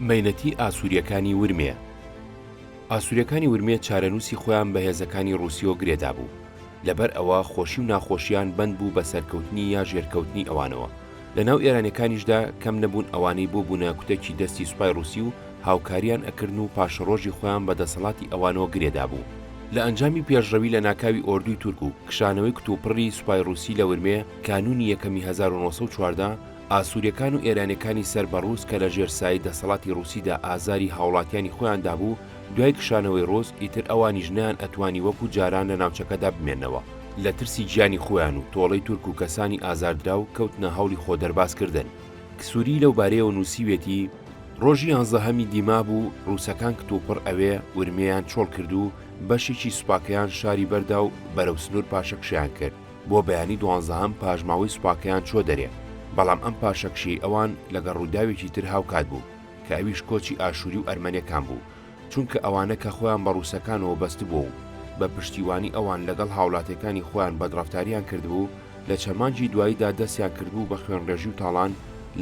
مەینەتی ئاسووریەکانی ورمێ. ئاسووریەکانی ورمێ چارەنووسی خۆیان بە هێزەکانی ڕووسیۆ گرێدا بوو، لەبەر ئەوە خۆشی و ناخۆشییان بند بوو بە سەرکەوتنی یا ژێرکەوتنی ئەوانەوە. لە ناو ئێرانەکانیشدا کەم نەبوون ئەوانەی بۆ بوونە کوتێکی دەستی سوپای ڕووسی و هاوکاریان ئەکردن و پاشەڕۆژی خۆیان بە دەسەڵاتی ئەوانەوە گرێدا بوو. لە ئەنجامی پێشڕەوی لە ناکاوی ئۆردوی تورک و کشانەوەی کتوپڕی سوپای ڕووسی لە ورمێ کانونی یەکەمی 1940 ئاسووریەکان و ئێرانەکانی سەر بە ڕووس کە لە ژێرسایی دەسەڵاتی ڕووسیدا ئازاری هاوڵاتیانی خۆیاندا بوو، دوای کشانەوەی ڕۆز ئیتر ئەوانی ژنیان ئەتوانی وەکو جاران لە ناوچەکەدا بمێنەوە. لە ترسی گیانی خۆیان و تۆڵەی تورک و کەسانی ئازاردرا و کەوتنە هەوڵی خۆ دەرباسکردن. کسووری لەو بارەیەوە نووسیوێتی ڕۆژی 11 دیما بوو ڕووسەکان کتوپڕ ئەوێ ورمێیان چۆڵ کرد و بەشێکی سوپاکەیان شاری بەردا و بەرەو سنوور پاشەکشیان کرد. بۆ بەیانی 12 پاژماوەی سوپاکەیان چۆ دەرێ، بەڵام ئەم پاشەکشی ئەوان لەگەڵ ڕووداوێکی تر هاوکات بوو کە ئەویش کۆچی ئاشووری و ئەرمەنیەکان بوو، چونکە ئەوانە کە خۆیان بە ڕووسەکانەوە بەست بوو و بە پشتیوانی ئەوان لەگەڵ هاوڵاتەکانی خۆیان بەدڕەفتاریان کردبوو، لە چەمانجی دواییدا دەستیان کردبوو بە خوێنڕێژی و تاڵان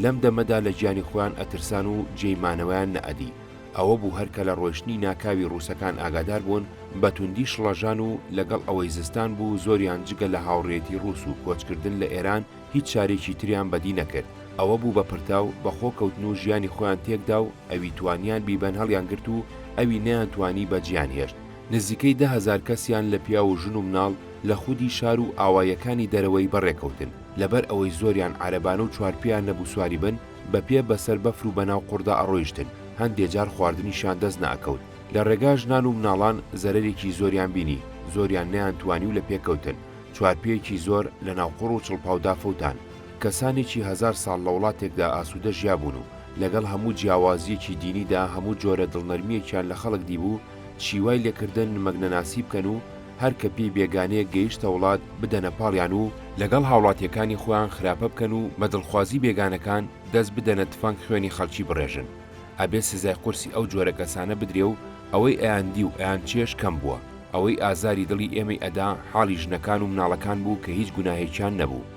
لەم دەمەدا لە گیانی خۆیان ئەترسان و جێیمانەوەیان نەئەدی. ئەوە بوو هەرکە لە ڕۆیشتنی ناکاوی ڕووسەکان ئاگادار بوون بە توندی شڵەژان و لەگەڵ ئەوەی زستان بوو زۆریان جگە لە هاوڕێتی ڕووس و کۆچکردن لە ئێران هیچ چارێکی تریان بەدی نەکرد. ئەوە بوو بە پرتاو بەخۆ کەوتن و ژیانی خۆیان تێکدا و ئەوی توانیان بیبەن هەڵیان گرت و ئەوی نەیان توانی بە جیان هێشت. نزیکەی 10,000 کەسیان لە پیا و ژن و مناڵ لە خودی شار و ئاوایەکانی دەرەوەی بەڕێکەوتن، لەبەر ئەوەی زۆریان عەرەبانە و چوارپیان نەبوو سواری بن، بە پێ بەسەر بەفر و بەناو قوڕدا ئەڕۆیشتن، هەندێک جار خواردنیشان دەست نەئەکەوت. لە ڕێگا ژنان و مناڵان زەرەرێکی زۆریان بینی، زۆریان نەیان توانی و لە پێکەوتن، چوارپیەکی زۆر لە ناوقوڕ و چڵپاودا فەوتان. کەسانێکی 1000 ساڵ لە وڵاتێکدا ئاسوودە ژیابوون و لەگەڵ هەموو جیاوازیەکی دینیدا هەموو جۆرە دڵنەرمیەکیان لە خەڵک دیبوو چیوای لێکردن مەگنەناسی بکەن و هەر کە پێی بێگانەیە گەیشتە وڵات بدەنە پاڵیان و لەگەڵ هاوڵاتیەکانی خۆیان خراپە بکەن و مەدڵخوازی بێگانەکان دەست بدەنە تفەنگ خوێنی خەڵکی بڕێژن. ئەبێ سزای قورسی ئەو جۆرە کەسانە بدرێ و ئەوەی ئەیاندی و ئەیان چێش کەم بووە، ئەوەی ئازاری دڵی ئێمەی ئەدا حاڵی ژنەکان و مناڵەکان بوو کە هیچ گوناهێکیان نەبوو.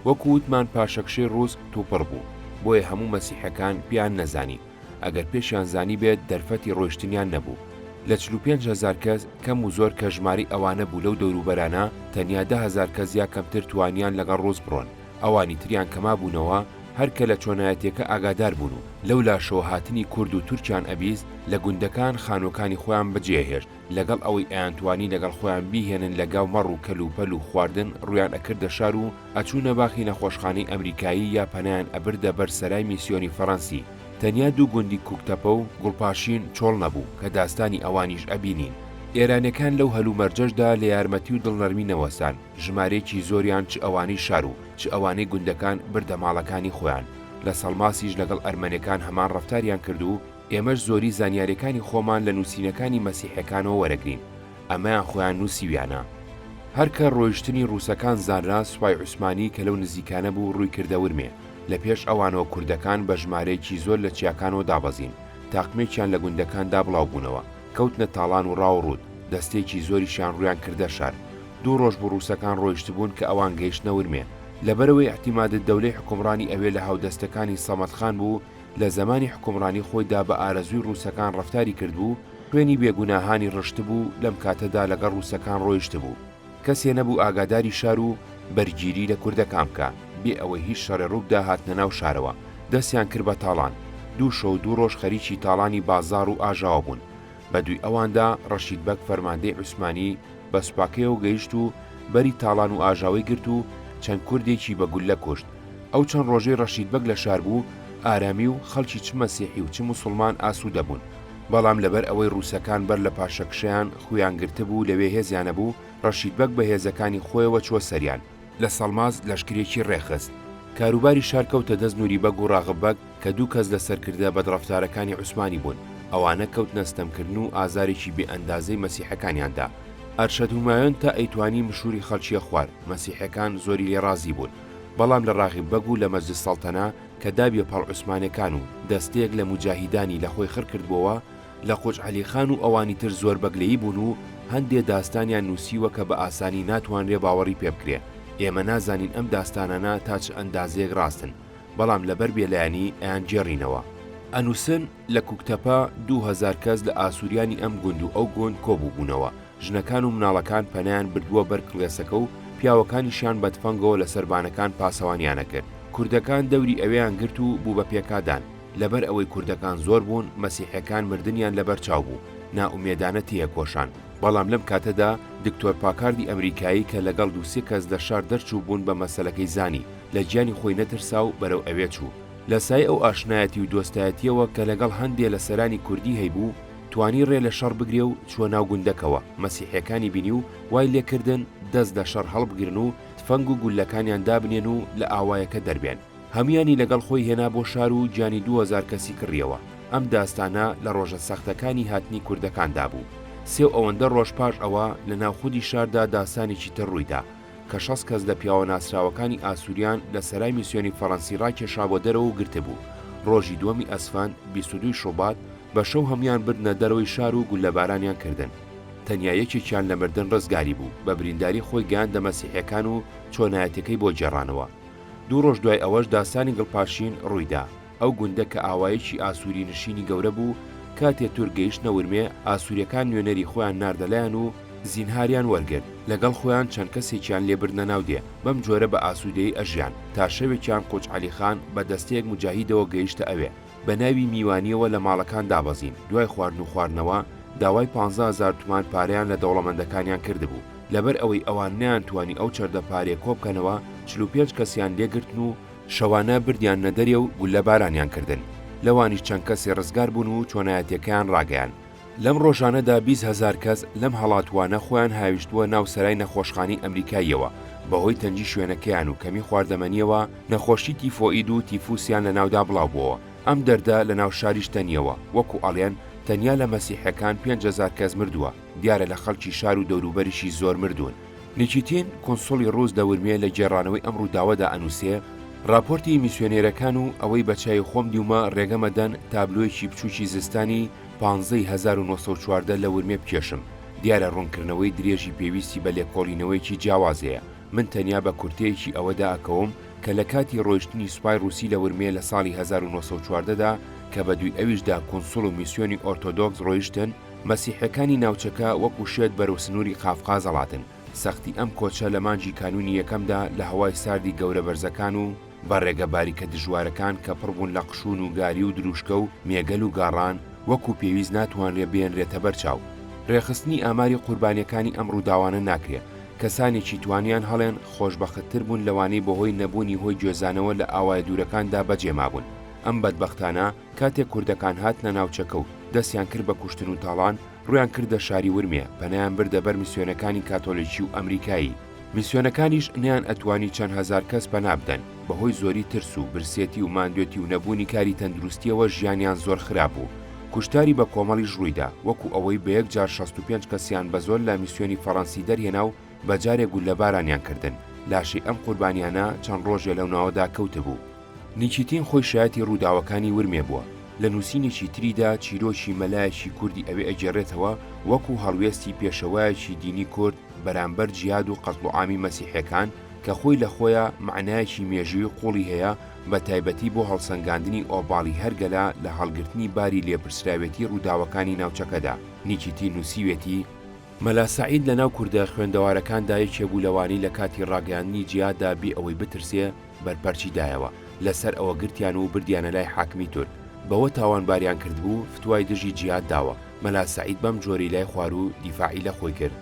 وەکو وتمان پاشەکشەی ڕووس تووپڕ بوو، بۆیە هەموو مەسیحەکان پیان نەزانی، ئەگەر پێشیان زانی بێت دەرفەتی ڕۆیشتنیان نەبوو. لە 45,000 کەس کەم و زۆر کە ژماری ئەوانە بوو لەو دەوروبەرانە، تەنیا 10,000 کەس یا کەمتر توانیان لەگەڵ ڕووس بڕۆن. ئەوانی تریان کەما بوونەوە هەرکە لە چۆنایەتێکە ئاگادار بوون و لەو لاشەوە هاتنی کورد و تورکیان ئەبیست لە گوندەکان خانۆکانی خۆیان بەجێهێشت، لەگەڵ ئەوەی ئەیانتوانی لەگەڵ خۆیان بیهێنن لەگاو مەڕ و کەلوپەل و خواردن ڕویان ئەکردە شار و ئەچوونە باخی نەخۆشخانەی ئەمریکایی یا پەنایان ئەبردە بەر سەرای میسیۆنی فەڕەنسی. تەنیا دوو گوندی کوکتەپە و گوڵپاشین چۆڵ نەبوو کە داستانی ئەوانیش ئەبینین. ئێرانەکان لەو هەلومەرجەشدا لە یارمەتی و دڵنەرمی نەوەسان، ژمارەیەکی زۆریان چ ئەوانەی شار و چ ئەوانەی گوندەکان بردە ماڵەکانی خۆیان. لە سەڵماسیش لەگەڵ ئەرمەنەکان هەمان ڕەفتاریان کرد و ئێمەش زۆری زانیاریەکانی خۆمان لە نووسینەکانی مەسیحەکانەوە وەرەگرین، ئەمەیان خۆیان نووسیویانە. هەرکە ڕۆیشتنی ڕووسەکان زانرا سوپای عوسمانی کە لەو نزیکانە بوو ڕووی کردە ورمێ. لە پێش ئەوانەوە کوردەکان بە ژمارەیەکی زۆر لە چیاکانەوە دابەزین، تاقمێکیان لە گوندەکاندا بڵاو بوونەوە، کەوتنە تاڵان و ڕاوڕوود، دەستێکی زۆریشان ڕویان کردە شار. دوو ڕۆژ بوو ڕووسەکان ڕۆیشت بوون کە ئەوان گەیشتنە ورمێ. لەبەرەوەی احتیمادت دەولەی حکومڕانی ئەوێ لە هاودەستەکانی سەمەدخان بوو، لە زمانی حکومڕانی خۆیدا بە ئارەزووی ڕووسەکان ڕەفتاری کردبوو، خوێنی بێگوناهانی ڕشت بوو لەم کاتەدا لەگەڵ ڕووسەکان ڕۆیشت بوو. کەسێ نەبوو ئاگاداری شار و بەرگیری لە کوردەکان بکە، بێ ئەوەی هیچ شەڕێ ڕووبدا هاتنە ناو شارەوە. دەستیان کرد بە تاڵان، دوو شەو دوو ڕۆژ خەریکی تاڵانی بازار و ئاژاوە بوون. بە دوی ئەواندا ڕەشید بەگ فەرماندەی عوسمانی بە سوپاکەیەوە گەیشت و بەری تاڵان و ئاژاوەی گرت و چەند کوردێکی بە گولە کوشت. ئەو چەند ڕۆژەی ڕەشید بەگ لە شار بوو، ئارامی و خەڵکی چ مەسیحی و چ موسڵمان ئاسوودە بوون. بەڵام لەبەر ئەوەی ڕووسەکان بەر لە پاشەکشەیان خویان گرتە بوو لەوێ هێزیانە بوو، ڕەشید بەگ بە هێزەکانی خۆیەوە چوە سەریان. لە سەڵماز لەشکرێکی ڕێخست. کاروباری شار کەوتە دەست نووری بەگ و ڕاغب بەگ کە دوو کەس لەسەرکردە بەدڕەفتارەکانی عوسمانی بوون. ئەوانە کەوتنە ستەمکردن و ئازارێکی بێ ئەندازەی مەسیحەکانیاندا. ئەرشەد هومایۆن تا ئەیتوانی مشوری خەڵکیە خوار، مەسیحەکان زۆری لێ ڕازی بوون. بەڵام لە ڕاغب بەگ و لە مەجلس سەڵتەنا کە دابیە پاڵ عوسمانەکان و دەستەیەک لە موجاهیدانی لە خۆی خڕ کردبووەوە، لە قۆچ عەلیخان و ئەوانی تر زۆر بەگلەیی بوون و هەندێ داستانیان نووسیوە کە بە ئاسانی ناتوانرێ باوەڕی پێ بکرێ. ئێمە نازانین ئەم داستانانە تا چ ئەندازەیەک ڕاستن، بەڵام لەبەر بێلایانی ئەیان جێڕینەوە. ئەنووسن لە کوکتەپا 2000 کەس لە ئاسووریانی ئەم گوند و ئەو گۆند کۆبوو بوونەوە. ژنەکان و مناڵەکان پەنایان بردووە بەر کڵێسەکە و پیاوەکانیشیان بە تفەنگەوە لە سەربانەکان پاسەوانیانە کرد. کوردەکان دەوری ئەوەیان گرت و بوو بە پێکادان. لەبەر ئەوەی کوردەکان زۆر بوون، مەسیحیەکان مردنیان لەبەر چاو بوو. نائومێدانە تێکۆشان. بەڵام لەم کاتەدا دکتۆر پاکاردی ئەمریکایی کە لەگەڵ 2-3 کەس لە شار دەرچوو بوون بە مەسەلەکەی زانی، لە گیانی خۆی نەترسا و بەرەو ئەوێ چوو. لە سای ئەو ئاشنایەتی و دۆستایەتیەوە کە لەگەڵ هەندێ لە سەرانی کوردی هەیبوو، توانی ڕێ لە شەڕ بگرێ و چوە ناو گوندەکەوە. مەسیحیەکانی بینی و وای لێکردن دەست لە شەڕ هەڵبگرن و تفەنگ و گولەکانیان دابنێن و لە ئاوایەکە دەربێن. هەمویانی لەگەڵ خۆی هێنا بۆ شار و گیانی 2000 کەسی کڕیەوە. ئەم داستانە لە ڕۆژە سەختەکانی هاتنی کوردەکاندا بوو. 3 ئەوەندە ڕۆژ پاش ئەوە لە ناو خودی شاردا داستانێکی تر ڕوویدا کە 6 کەس لە پیاوە ناسراوەکانی ئاسووریان لە سەرای میسیۆنی فەڕەنسی ڕاکێشا بۆ دەرەوە و گرتبوو. ڕۆژی دووەمی ئەسفان 22 شوبات بە شەو هەمویان بردنە دەرەوەی شار و گولەبارانیان کردن. تەنیا یەکێکیان لە مردن ڕزگاری بوو، بە برینداری خۆی گەیاندە مەسیحیەکان و چۆنایەتەکەی بۆ جێڕانەوە. 2 ڕۆژ دوای ئەوەش داستانی گڵپاشین ڕوویدا. ئەو گوندە کە ئاوایەکی ئاسووری نشینی گەورە بوو، کاتێ تورگەیشتە ورمێ ئاسووریەکان نوێنەری خۆیان ناردەلایەن و زینهاریان وەرگرت. لەگەڵ خۆیان چەند کەسێکیان لێبردنە ناو دێ. بەم جۆرە بە ئاسوودەیی ئەژیان تا شەوێکیان قوچ عەلیخان بە دەستەیەک مجاهیدەوە گەیشتە ئەوێ، بە ناوی میوانیەوە لە ماڵەکان دابەزین. دوای خواردن و خواردنەوە داوای 15,000 تومان پارەیان لە دەوڵەمەندەکانیان کردبوو. لەبەر ئەوەی ئەوان نەیانتوانی ئەو چەردە پارێ کۆبکەنەوە، 45 کەسیان لێگرتن و شەوانە بردیان نەدەرێ و گولەبارانیان کردن. لەوانی چەند کەسی ڕزگار بوون و چۆنایەتەکەیان ڕاگەیان. لەم ڕۆژانەدا 20,000 کەس لەم هەڵاتوانە خۆیان هاویشتووە ناو سەرای نەخۆشخانەی ئەمریکاییەوە. بەهۆی تەنجی شوێنەکەیان و کەمی خواردەمەنیەوە نەخۆشی تیفۆئید و تیفوسیان لە ناودا بڵاو بووەوە. ئەم دەردا لە ناو شاریش تەنیەوە. وەکو ئەڵێن تەنیا لە مەسیحیەکان 5,000 کەس مردووە. دیارە لە خەڵکی شار و دەوروبەریشی زۆر مردوون. نیکیتین کۆنسۆلی ڕۆز دە ورمێ لە گێڕانەوەی ئەم ڕووداوەدا ئەنووسێ راپۆرتی میسیۆنێرەکان و ئەوەی بەچای خۆم دیومە ڕێگەمەدەن تابلۆیەکی بچووکی زستانی 15,914 لە ورمێ بکێشم. دیارە ڕوونکردنەوەی درێژی پێویستی بە لێکۆڵینەوەیکی جیاوازەیە. من تەنیا بە کورتەیەکی ئەوەدا ئەکەوم کە لە کاتی ڕۆیشتنی سوپای رووسی لە ورمێ لە ساڵی 1914دا کە بە دوای ئەویشدا کۆنسۆڵ و میسیۆنی ئۆرتۆدۆکس ڕۆیشتن، مەسیحیەکانی ناوچەکە وەکو شێت بەرەو سنووری قافقاز هەڵاتن. سەختی ئەم کۆچە لە مانجی کانونی یەکەمدا لە هەوای ساردی گەورە بەرزەکان و بە ڕێگەباریکە دژوارەکان کە پڕبوون لە قشون و گاری و دروشکە و مێگەل و گاڕان وەکو پێویست ناتوانرێ بێنرێتە بەرچاو. ڕێخستنی ئاماری قوربانیەکانی ئەم ڕووداوانە ناکرێت. کەسانێکی توانیان هەڵێن خۆشبەختتر بوون لەوانەی بەهۆی نەبوونی هۆی گوێزانەوە لە ئاوایە دوورەکاندا بەجێمابوون. ئەم بەدبەختانە کاتێک کوردەکان هاتنە ناوچەکە و دەستیان کرد بە کوشتن و تاڵان، ڕویان کردە شاری ورمێ، پەنایان بردە بەر میسیۆنەکانی کاتۆلیکی و ئەمریکایی. میسیۆنەکانیش نیان ئەتوانی چەند هەزار کەس پەنا بدەن. بەهۆی زۆری ترس و برسێتی و ماندوێتی و نەبوونی کاری تەندروستیەوە ژیانیان زۆر خراپ بوو. کوشتاری بە کۆمەڵیش ڕوویدا، وەکو ئەوەی بە یەک جار 65 کەسیان بە زۆر لە میسیۆنی فەڕەنسی دەرهێنا و بەجارێک گولەبارانیان کردن. لاشەی ئەم قوربانیانە چەند ڕۆژێ لەو ناوەدا کەوتبوو. نیکیتین خۆی شایەتی ڕووداوەکانی ورمێ بووە. لە نووسینێکی تریدا چیرۆکی مەلایەکی کوردی ئەوێ ئەگێڕێتەوە وەکو هەڵوێستی پێشەوایەکی دینی کورد بەرامبەر جیاد و قەتڵ و عامی مەسیحیەکان کە خۆی لە خۆیە معنایەکی مێژووی قوڵی هەیە، بە تایبەتی بۆ هەڵسەنگاندنی ئۆباڵی هەرگەلا لە هەڵگرتنی باری لێپرسراوێتی ڕووداوەکانی ناوچەکەدا. نیکیتی نووسیوێتی مەلا سەعید لە ناو کوردە خوێندەوارەکاندا یەکێ بوو لەوانی لە کاتی ڕاگەیاندنی جیاددا بێ ئەوەی بترسێ بەرپەرچی دایەوە. لەسەر ئەوە گرتیان و بردیانە لای حاکمی تورک. بەوە تاوانباریان کردبوو فتوای دژی جیاد داوە. مەلا سەعید بەم جۆری لای خوار و دیفاعی لە خۆی کرد.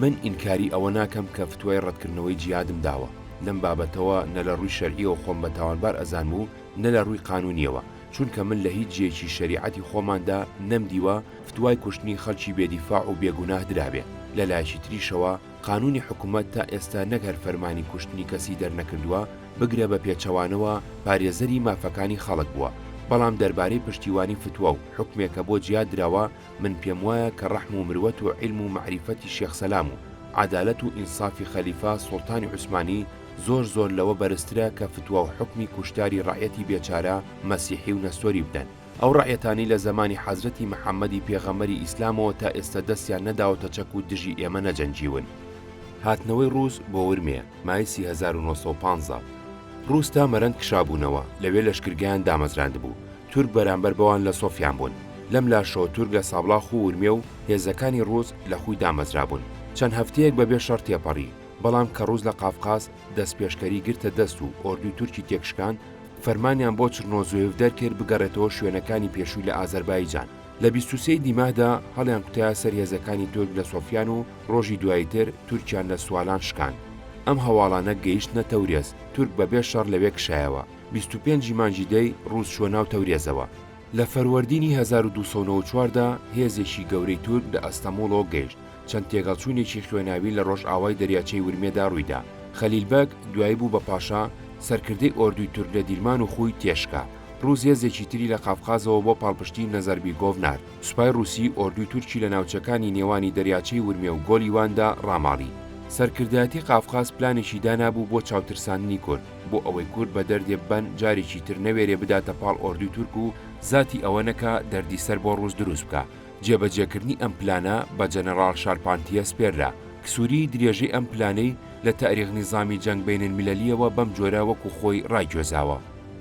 من ئینکاری ئەوە ناکەم کە فتوای ڕەتکردنەوەی جیادم داوە. لەم بابەتەوە نە لە ڕووی شەرعیەوە خۆم بە تاوانبار ئەزانم و نە لە ڕووی قانونیەوە، چونکە من لە هیچ جێکی شەریعەتی خۆماندا نەمدیوە فتوای کوشتنی خەڵکی بێدیفاع و بێگوناه درابێ. لەلایەکی تریشەوە قانونی حکوومەت تا ئێستا نەگەر فەرمانی کوشتنی کەسی دەرنەکردووە بگرە بە پێچەوانەوە پارێزەری مافەکانی خەڵک بووە. بەڵام دەربارەی پشتیوانی فتووە و حکمێکە بۆ جیاد دراوە، من پێم وایە کە ڕەحم و مروەت و عیلم و معریفەتی شێخ سەلام و عەدالەت و ئینسافی خەلیفە سوڵتانی عوسمانی زۆر لەوە بەرزترە کە فتووە و حکمی کوشتاری ڕەعەتی بێچارە مەسیحی و نەستۆری بدەن. ئەو ڕەعەتانی لە زمانی حەزرەتی محەممەدی پێغەمبەری ئیسلامەوە تا ئێستا دەستیان نەداوەتە چەک و دژی ئێمە نەجەنجیون. هاتنەوەی ڕووس بۆ ورمێ مای 1950 ڕووس تا مەرەند کشابوونەوە، لەوێ لەشکرگیان دامەزراند بوو. تورک بەرامبەر بەوان لە سۆفیان بوون. لەم لاشەوە تورک لە سابڵاخ و ورمێ و هێزەکانی ڕووس لە خۆی دامەزرابوون. چەند هەفتەیەک بەبێ شەڕ تێپەڕی، بەڵام کە ڕووس لە قافقاز دەست پێشکەری گرتە دەست و ئۆردوی تورکی تێکشکان، فەرمانیان بۆ چرنۆزوێف دەرکرد بگەڕێتەوە شوێنەکانی پێشووی لە ئازەربایجان. لە 23 دیمادا هەڵیان کوتایە سەر هێزەکانی تورک لە سۆفیان و ڕۆژی دواییتر تورکیان لە سوالان شکان. ئەم هەواڵانە گەیشتنە تەورێز، تورک بەبێ شەڕ لەوێ کشایەوە. 25 مانگی دەی ڕووس چووە ناو تەورێزەوە. لە فەروەردینی 1294دا هێزێکی گەورەی تورک لە ئەستەمۆڵەوە گەیشت. چەند تێگەڵچوونێکی خوێناوی لە ڕۆژ ئاوای دەریاچەی ورمێدا ڕوویدا. خەلیلبەگ دوایی بوو بە پاشا سەرکردەی ئۆردوی تورک لە دیلمان و خۆی تێشکا. ڕووس هێزێکی تری لە قافقازەوە بۆ پاڵپشتی نەزەربیگۆڤ نارد. سوپای رووسی ئۆردوی تورکی لە ناوچەکانی نێوانی دەریاچەی ورمێ و گۆلیواندا ڕاماڵی. سەرکردایەتی قافقاز پلانێکی دانابوو بۆ چاوترساندنی کورد، بۆ ئەوەی کورد بە دەردێ بەن جارێکی تر نەوێرێ بداتە پاڵ ئۆردوی تورک و زاتی ئەوە نەکا دەردی سەر بۆ ڕووس دروست بکە. جێبەجێکردنی ئەم پلانە بە جەنەڕاڵ شارپانتیە سپێررا. کسووری درێژەی ئەم پلانەی لە تاریخ نیزامی جەنگ بەینالمیلەلیەوە بەم جۆرە وەکو خۆی ڕایگوێزاوە.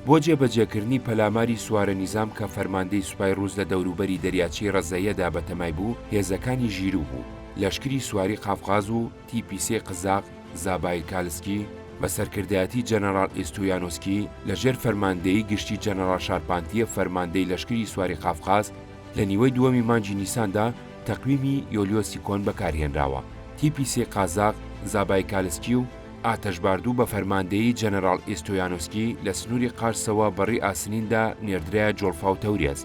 بۆ جێبەجێکردنی پەلاماری سوارە نیزام کە فەرماندەی سوپای ڕووس لە دەوروبەری دەریاچەی ڕەزەیەدا بەتەمای بوو، هێزەکانی ژیرو بوو. لەشکری سواری قافقاز و تیپیسێ قزاق زابای کالسکی بە سەرکردایەتی جەنەڕاڵ ئێستۆیانۆسکی لەژێر فەرماندەیی گشتی جەنەڕاڵ شارپانتیە فەرماندەی لەشکری سواری قافقاز لە نیوەی دووەمی مانگی نیساندا تەقویمی یۆلیۆسی کۆن بەکارهێنراوە. تیپیسێ قازاق زابای کالسکی و ئاتەشباردوو بە فەرماندەیی جەنەڕاڵ ئێستۆیانۆسکی لە سنووری قارسەوە بەڕێی ئاسنیندا نێردرایە جۆڵفا و تەورێز.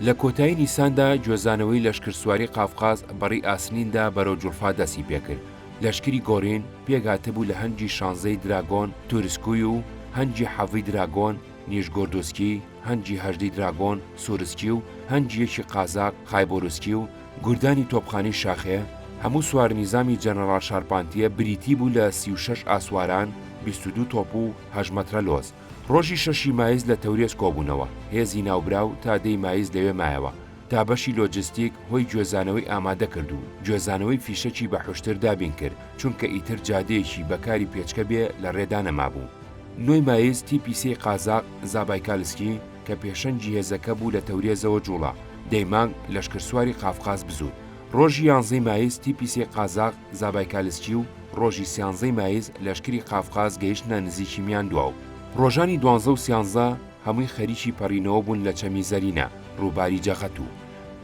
لە کۆتایی نیساندا گوێزانەوەی لەشکرسواری قافقاز بەڕێی ئاسنیندا بەرەو جوڵفا دەستی پێکرد. لەشکری گۆڕین پێگاتە بوو لە هەنگی شانزەی دراگۆن تورسکوی و هەنگی حەڤی دراگۆن نیژگۆردۆسکی، هەنگی هەژدەی دراگۆن سورسکی و هەنگیەکی قازاق خایبۆرسکی و گوردانی تۆپخانەی شاخێ. هەموو سوار نیزامی جەنەڕاڵ شارپانتیە بریتی بوو لە 36 ئاسواران، 22 تۆپ و 8 مەترە لۆز. ڕۆژی 6 مایز لە تەورێز کۆبوونەوە، هێزی ناوبراو تا 10 مایز لەوێ مایەوە تا بەشی لۆجستیک هۆی گوێزانەوەی ئامادە کرد و گوێزانەوەی فیشەکی بەحوشتر دابین کرد، چونکە ئیتر جادەیەکی بەکاری پێچکە بێ لە ڕێدا نەمابوو. 9 مایز تیپیسێ قازاق زابای کالسکی کە پێشەنگی هێزەکە بوو لە تەورێزەوە جوڵا، دەیمانگ لەشکرسواری قافقاز بزوت. ڕۆژی 11 مایز تیپیسێ قازاق زابای کالسکی و ڕۆژی 13 مایز لەشکری قافقاز گەیشتنە نزیکی میان دواو. ڕۆژانی 12 و 13 هەمووی خەریکی پەڕینەوە بوون لە چەمی زەرینە ڕووباری جەخەت و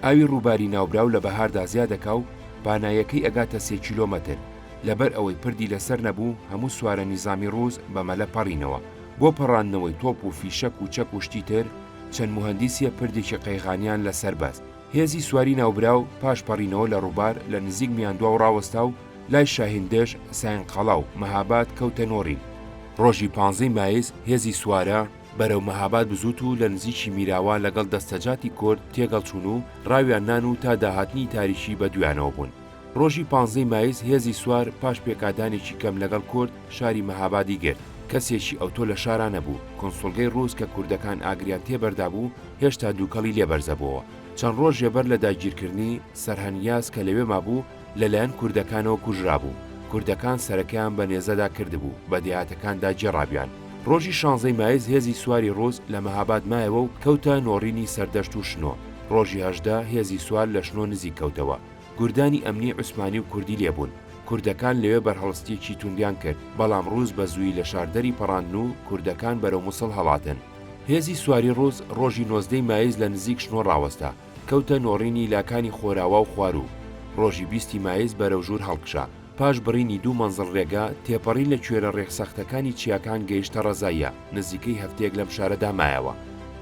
ئاوی ڕووباری ناوبراو لە بەهاردا زیادەکا و بانایەکەی ئەگاتە 3 کیلۆمەتر. لەبەر ئەوەی پردی لەسەر نەبوو هەموو سوارە نیزامی ڕووس بەمەلە پەڕینەوە. بۆ پەڕاندنەوەی تۆپ و فیشەک و چەک و شتی تر چەند موهەندیسیە پردێکی قەیغانیان لەسەر بەست. هێزی سواری ناوبراو پاش پەڕینەوە لە ڕووبار لە نزیک میاندوا و ڕاوەستا و لای شاهیندەش ساینقەڵا و مەهاباد کەوتە نۆڕین. ڕۆژی 15 مایز هێزی سوارە بەرەو مەهاباد بزوت و لە نزیکی میراوە لەگەڵ دەستەجاتی کورد تێگەڵچوون و ڕاویان نان و تا داهاتنی تاریشی بەدویانەوە بوون. ڕۆژی 15 مایز هێزی سوار پاش پێکادانێکی کەم لەگەڵ کورد شاری مەهابادی گرت. کەسێکی ئەوتۆ لە شارە نەبوو. کۆنسۆلگەی ڕووس کە کوردەکان ئاگریان تێبەردا بوو هێشتا دووکەڵی لێبەرزەبەوە. چەند ڕۆژ ێبەر لە داگیرکردنی سەرهەنیاز کە لەوێ مابوو لەلایەن کوردەکانەوە کوژرابوو. کوردەکان سەرەکەیان بە نێزەدا کردبوو، بە دێهاتەکاندا جێڕابیان. ڕۆژی 16 مایز هێزی سواری ڕووس لە مەهاباد مایەوە و کەوتە نۆڕینی سەردەشت و شنۆ. ڕۆژی 18 هێزی سوار لە شنۆ نزیک کەوتەوە. گوردانی ئەمنی عوسمانی و کوردی لێبوون. کوردەکان لەوێ بەرهەڵستیەکی توندیان کرد، بەڵام ڕووس بە زووی لە شاردەری پەڕاندن و کوردەکان بەرەو مووسڵ هەڵاتن. هێزی سواری ڕووس ڕۆژی 19 مایز لە نزیک شنۆ ڕاوەستا، کەوتە نۆڕینی لاکانی خۆراوا و خوارو. ڕۆژی 20 مایز بەرەو ژوور هەڵکشا. پاش بڕینی دوو مەنزڵ ڕێگا تێپەڕین لە کوێرە ڕێکسەختەکانی چیاکان گەیشتە ڕەزاییە، نزیکەی هەفتەیەک لەم شارەدا مایەوە.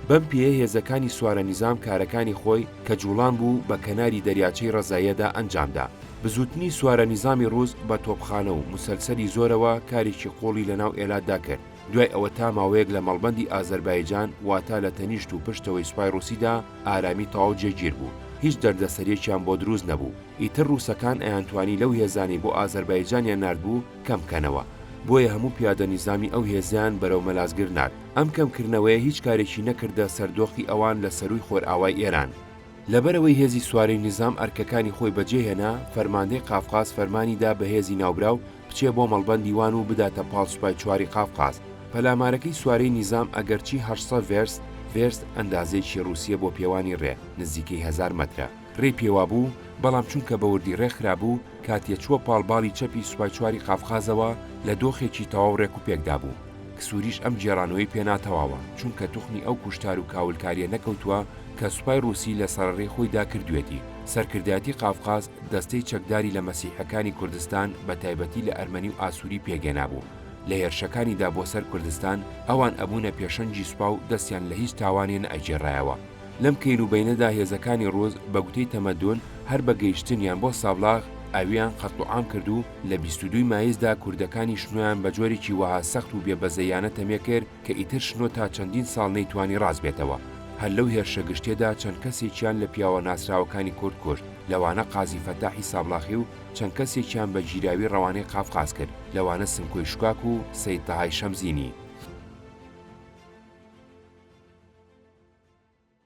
بەم پێیە هێزەکانی سوارە نیزام کارەکانی خۆی کە جوڵان بوو بە کەناری دەریاچەی ڕەزاییەدا ئەنجامدا. بزوتنی سوارە نیزامی ڕووس بە تۆپخانە و موسەلسەری زۆرەوە کارێکی قۆڵی لەناو ئێلاتدا کرد. دوای ئەوە تا ماوەیەک لە مەڵبەندی ئازەربایجان واتە لە تەنیشت و پشتەوەی سوپای ڕووسیدا ئارامی تەواو جێگیر بوو. هیچ دەردەسەرێکیان بۆ دروست نەبوو. ئیتر ڕووسەکان ئەیانتوانی لەو هێزانی بۆ ئازەربایجانیان ناردبوو کەمکەنەوە. بۆیە هەموو پیادە نیزامی ئەو هێزیان بەرەو مەلازگر نرد. ئەم کەمکردنەوەیە هیچ کارێکی نەکردە سەردۆخی ئەوان لە سەروی خۆرئاوای ئێران. لەبەرەوەی هێزی سوارەی نیزام ئەرکەکانی خۆی بەجێهێنا، فەرماندەی قافقاز فەرمانیدا بە هێزی ناوبراو بچێ بۆ مەڵبەندی وان و بداتە پاڵ سوپای چواری قافقاز. پەلامارەکەی سوارەی نیزام ئەگەرچی 800 ڤێرس ڤێرست ئەندازەیەکی رووسیا بۆ پێوانی ڕێ نزیکەی 1000 مەترە. ڕێ پێوا بوو، بەڵام چونکە بە وردی ڕێکخرا بوو کاتێ چووە پاڵباڵی چەپی سوپای چواری قافقازەوە لە دۆخێکی تەواو ڕێک و پێکدا بوو. کسوریش ئەم جێرانەوەی پێناتەواوە چونکە توخمی ئەو کوشتار و کاولکاریە نەکەوتووە کە سوپای رووسی لە سەرڕێ خۆیدا کردوێتی. سەرکردایەتی قافقاز دەستەی چەکداری لە مەسیحەکانی کوردستان بە تایبەتی لە ئەرمەنی و ئاسووری پێگەنا بوو. لە هێرشەکانیدا بۆ سەر کوردستان ئەوان ئەبوونە پێشەنجی سوپا و دەستیان لە هیچ تاوانێ نەئەجێڕایەوە. لەم کەین و بەینەدا هێزەکانی ڕۆز بە گوتەی تەمەدۆن هەر بە گەیشتنیان بۆ سابلاغ ئەویان قەتڵعام کرد و لە 22 مایزدا کوردەکانی شنۆیان بە جۆرێکی وەها سەخت و بێبەزەیانە تەمێ کرد کە ئیتر شنۆ تا چەندین ساڵ نەیتوانی ڕاست بێتەوە. هەر لەو هێرشە گشتێدا چەند کەسێکیان لە پیاوە ناسراوەکانی کورد کوشت، لەوانە قازی فەتاحی سابلاغی و چەند کەسێکیان بە گیراوی ڕەوانەی قافقاز کرد، لەوانە سمکۆی شکاک و سەید تەهای شەمزینی.